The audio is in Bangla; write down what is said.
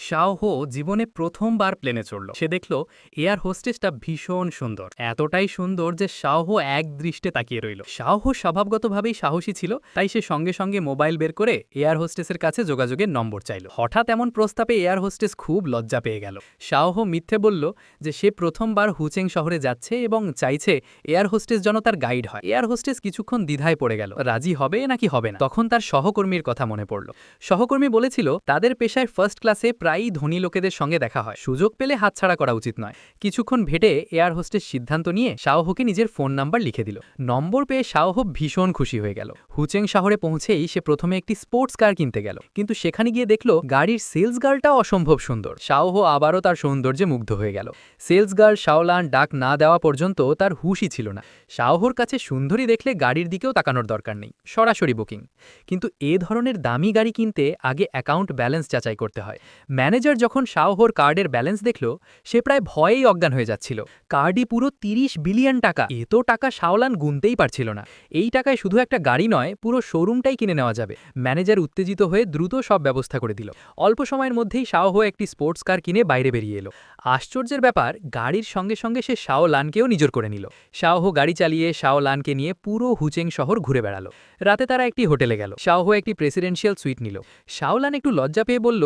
শাওহো জীবনে প্রথমবার প্লেনে চড়ল। সে দেখল এয়ার হোস্টেসটা ভীষণ সুন্দর, এতটাই সুন্দর যে শাওহো এক দৃষ্টে তাকিয়ে রইল। শাওহো স্বভাবগতভাবেই সাহসী ছিল, তাই সে সঙ্গে সঙ্গে মোবাইল বের করে এয়ার হোস্টেসের কাছে যোগাযোগের নম্বর চাইল। হঠাৎ এমন প্রস্তাবে এয়ার হোস্টেস খুব লজ্জা পেয়ে গেল। শাওহো মিথ্যে বলল যে সে প্রথমবার হুচেং শহরে যাচ্ছে এবং চাইছে এয়ার হোস্টেস যেন তার গাইড হয়। এয়ার হোস্টেস কিছুক্ষণ দ্বিধায় পড়ে গেল, রাজি হবে নাকি হবে না। তখন তার সহকর্মীর কথা মনে পড়ল। সহকর্মী বলেছিল তাদের পেশায় ফার্স্ট ক্লাসে প্রায়ই ধনী লোকেদের সঙ্গে দেখা হয়, সুযোগ পেলে হাতছাড়া করা উচিত নয়। কিছুক্ষণ ভেটে এয়ার হোস্টেস সিদ্ধান্ত নিয়ে শাওহোকে নিজের ফোন নাম্বার লিখে দিল। নম্বর পেয়ে শাওহো ভীষণ খুশি হয়ে গেল। হুচেং শহরে পৌঁছেই সে প্রথমে একটি স্পোর্টস কার কিনতে গেল, কিন্তু সেখানে গিয়ে দেখল গাড়ির সেলস গার্লটাও অসম্ভব সুন্দর। শাওহো আবারও তার সৌন্দর্যে মুগ্ধ হয়ে গেল। সেলস গার্ল শাওলান ডাক না দেওয়া পর্যন্ত তার হুশই ছিল না। শাওহোর কাছে সুন্দরী দেখলে গাড়ির দিকেও তাকানোর দরকার নেই, সরাসরি বুকিং। কিন্তু এ ধরনের দামি গাড়ি কিনতে আগে অ্যাকাউন্ট ব্যালেন্স যাচাই করতে হয়। ম্যানেজার যখন শাওহোর কার্ডের ব্যালেন্স দেখল, সে প্রায় ভয়েই অজ্ঞান হয়ে যাচ্ছিল। কার্ডই পুরো 30 বিলিয়ন টাকা। এত টাকা শাওলান গুনতেই পারছিল না। এই টাকায় শুধু একটা গাড়ি নয়, পুরো শোরুমটাই কিনে নেওয়া যাবে। ম্যানেজার উত্তেজিত হয়ে দ্রুত সব ব্যবস্থা করে দিল। অল্প সময়ের মধ্যেই শাওহো একটি স্পোর্টস কার কিনে বাইরে বেরিয়ে এলো। আশ্চর্যের ব্যাপার, গাড়ির সঙ্গে সঙ্গে সে শাওলানকেও নিজের করে নিল। শাওহো গাড়ি চালিয়ে শাওলানকে নিয়ে পুরো হুচেং শহর ঘুরে বেড়ালো। রাতে তারা একটি হোটেলে গেল। শাওহো একটি প্রেসিডেন্সিয়াল সুইট নিল। শাওলান একটু লজ্জা পেয়ে বলল